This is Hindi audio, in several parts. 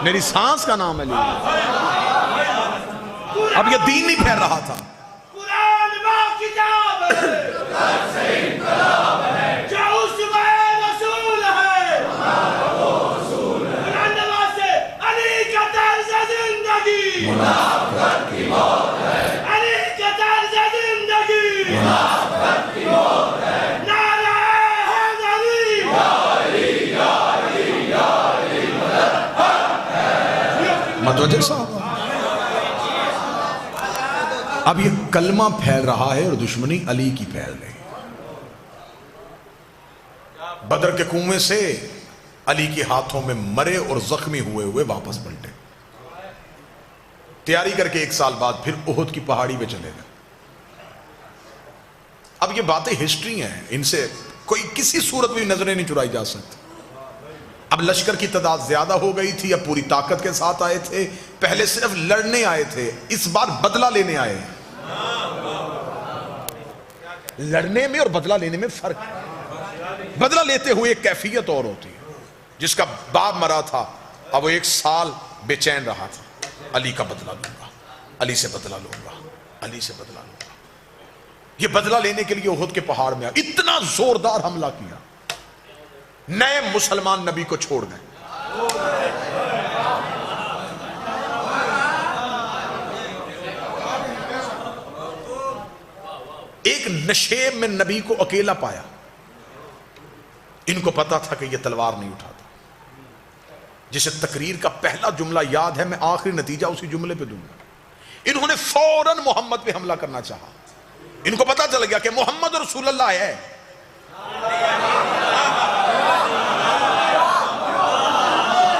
मेरी सांस का नाम अली। अब ये दीन नहीं फैल रहा था। कुरान किताब है जो उसमें रसूल है, से अली का तर्ज जिंदगी, मुनाफिक की मौत है। अली का तर्ज जिंदगी, मुनाफिक की मौत है। नारा हैदरी, या अली या अली या अली मतवजह साहब, अब ये कलमा फैल रहा है और दुश्मनी अली की फैल रही। बदर के कुएं से अली के हाथों में मरे और जख्मी हुए हुए वापस पलटे। तैयारी करके 1 साल बाद फिर ओहद की पहाड़ी पे चले गए। अब ये बातें हिस्ट्री हैं, इनसे कोई किसी सूरत में नजरें नहीं चुराई जा सकती। अब लश्कर की तादाद ज्यादा हो गई थी, अब पूरी ताकत के साथ आए थे। पहले सिर्फ लड़ने आए थे, इस बार बदला लेने आए। लड़ने में और बदला लेने में फर्क है। बदला लेते हुए एक कैफियत और होती है। जिसका बाप मरा था, अब वो 1 साल बेचैन रहा था, अली का बदला लूंगा, अली से बदला लूंगा, अली से बदला लूंगा। ये बदला लेने के लिए ओहद के पहाड़ में इतना जोरदार हमला किया, नए मुसलमान नबी को छोड़ गए। एक नशेब में नबी को अकेला पाया। इनको पता था कि यह तलवार नहीं उठाता। जिसे तकरीर का पहला जुमला याद है, मैं आखिरी नतीजा उसी जुमले पे दूंगा। इन्होंने फौरन मोहम्मद पे हमला करना चाहा। इनको पता चल गया कि मोहम्मद रसूलुल्लाह है।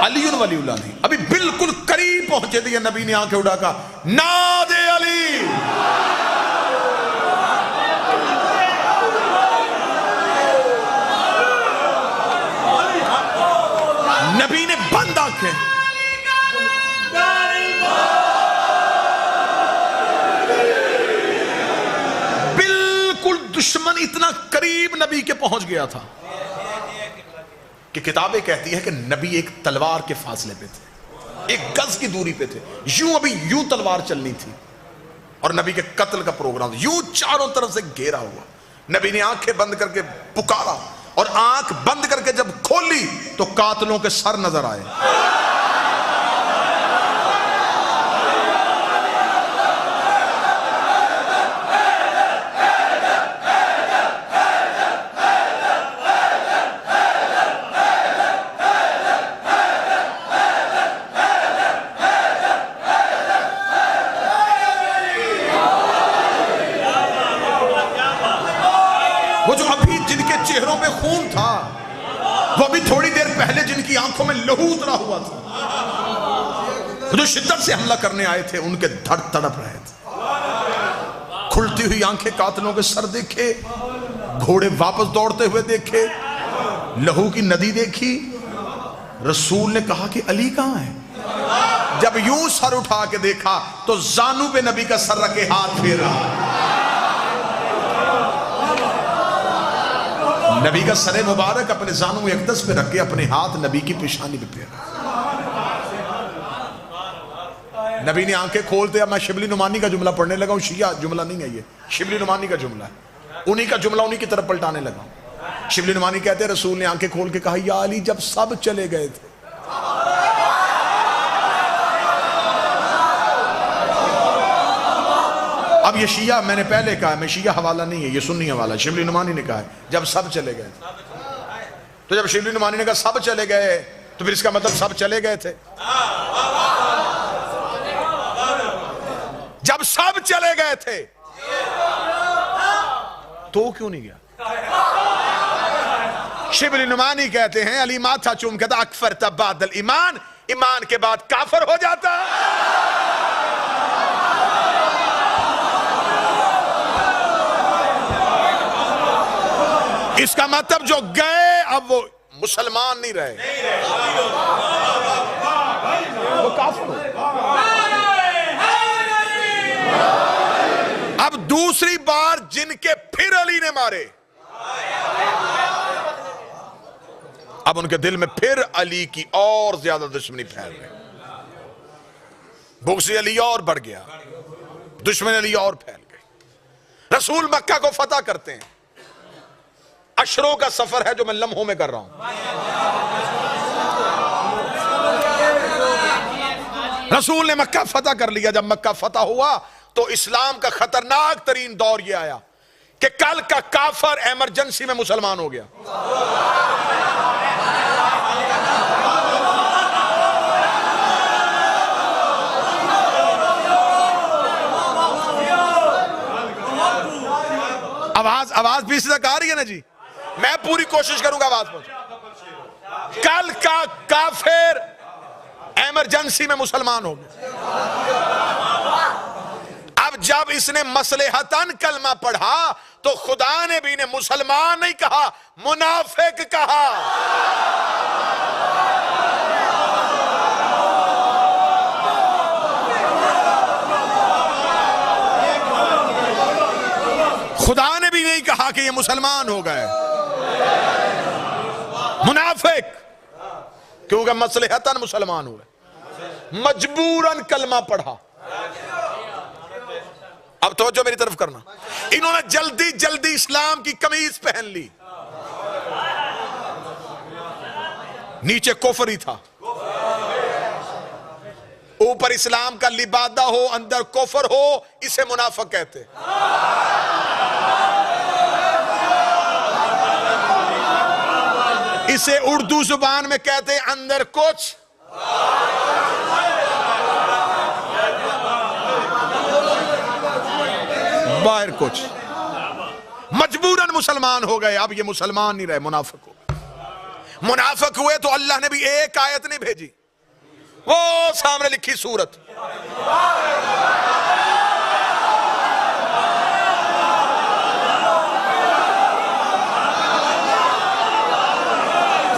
अली वलीउल्लाह नहीं। अभी बिल्कुल करीब पहुंचे थे, नबी ने आंखें उठा कहा, नादे अली। नबी ने बंद आंखें, बिल्कुल दुश्मन इतना करीब नबी के पहुंच गया था कि किताबें कहती है कि नबी एक तलवार के फासले पे थे, 1 गज की दूरी पे थे। यूं अभी यूं तलवार चलनी थी और नबी के कत्ल का प्रोग्राम यूं चारों तरफ से घेरा हुआ। नबी ने आंखें बंद करके पुकारा और आंख बंद करके जब खोली तो कातलों के सर नजर आए। वो जो अभी जिनके चेहरों पे खून था, वो अभी थोड़ी देर पहले जिनकी आंखों में लहू उतरा हुआ था, जो शिद्दत से हमला करने आए थे, उनके धड़ तड़प रहे थे। खुलती हुई आंखें कातलों के सर देखे, घोड़े वापस दौड़ते हुए देखे, लहू की नदी देखी। रसूल ने कहा कि अली कहां है? जब यूं सर उठा के देखा तो जानू पे नबी का सर रखे हाथ फेर रहा। नबी का सरे मुबारक अपने जानू अक़दस पे रख के अपने हाथ नबी की पेशानी पे फेरा। नबी ने आंखें खोलते, अब मैं शिबली नुमानी का जुमला पढ़ने लगा हूं। शिया जुमला नहीं है ये, शिबली नुमानी का जुमला है। उन्हीं का जुमला उन्हीं की तरफ पलटाने लगा। शिबली नुमानी कहते हैं, रसूल ने आंखें खोल के कहा, या अली जब सब चले गए थे। अब ये शिया, मैंने पहले कहा, मैं शिया हवाला नहीं है, ये सुन्नी हवाला। शिबली नुमानी ने कहा है जब सब चले गए। तो जब शिबली नुमानी ने कहा सब चले गए, तो फिर इसका मतलब सब चले गए थे। जब सब चले गए थे तो क्यों नहीं गया? शिबली नुमानी कहते हैं, अली माथा चूम कहता, अकफर तब बादल ईमान, ईमान के बाद काफर हो जाता। इसका मतलब जो गए अब वो मुसलमान नहीं रहे, वो काफिर हो। अब दूसरी बार जिनके फिर अली ने मारे, अब उनके दिल में फिर अली की और ज्यादा दुश्मनी फैल रही। बुग़्ज़ अली और बढ़ गया, दुश्मन अली और फैल गई। रसूल मक्का को फतह करते हैं, अशरों का सफर है जो मैं लम्हों में कर रहा हूं। रसूल ने मक्का फतह कर लिया। जब मक्का फतह हुआ तो इस्लाम का खतरनाक तरीन दौर यह आया कि कल का काफर इमरजेंसी में मुसलमान हो गया। आवाज बीच तक आ रही है ना जी? मैं पूरी कोशिश करूंगा आवाज पहुंचे। कल का काफिर इमरजेंसी में मुसलमान हो गया। अब जब इसने मसलेहतन कलमा पढ़ा तो खुदा ने भी इन्हें मुसलमान नहीं कहा, मुनाफिक कहा। खुदा ने भी नहीं कहा कि ये मुसलमान हो गए, मुनाफिक, क्योंकि मसलेहतन मुसलमान हुए, मजबूरन कलमा पढ़ा। अब तवज्जो मेरी तरफ करना, इन्होंने जल्दी जल्दी इस्लाम की कमीज पहन ली। नीचे कुफ्र ही था, ऊपर इस्लाम का लिबादा हो, अंदर कुफ्र हो, इसे मुनाफिक कहते। इसे उर्दू जुबान में कहते हैं अंदर कुछ, बाहर कुछ। मजबूरन मुसलमान हो गए। अब ये मुसलमान नहीं रहे, मुनाफिक हो गए। मुनाफिक हुए तो अल्लाह ने भी एक आयत नहीं भेजी, वो सामने लिखी सूरत।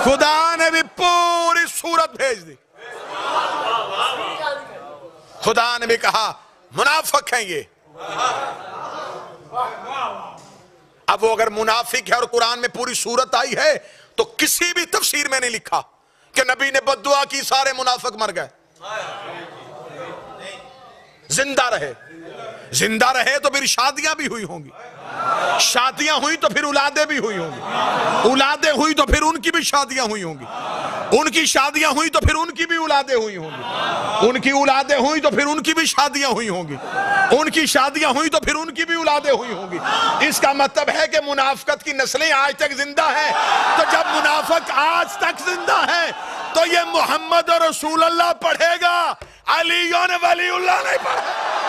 खुदा ने भी पूरी सूरत भेज दी। खुदा ने भी कहा मुनाफिक हैं ये। अब वो अगर मुनाफिक है और कुरान में पूरी सूरत आई है तो किसी भी तफसीर में नहीं लिखा कि नबी ने बद्दुआ की सारे मुनाफिक मर गए। जिंदा रहे, जिंदा रहे तो फिर शादियां भी हुई होंगी, शादियां हुई तो फिर औलादें भी हुई होंगी, औलादें हुई तो फिर उनकी भी शादियां हुई होंगी, उनकी शादियां हुई तो फिर उनकी भी औलादें हुई होंगी, उनकी औलादें हुई तो फिर उनकी भी शादियां हुई होंगी, उनकी शादियां हुई तो फिर उनकी भी औलादें हुई होंगी। इसका मतलब है कि मुनाफिकत की नस्लें आज तक जिंदा है। तो जब मुनाफिक आज तक जिंदा है तो ये मोहम्मद और रसूलुल्लाह पढ़ेगा, अली और वलीउल्लाह नहीं पढ़ेगा।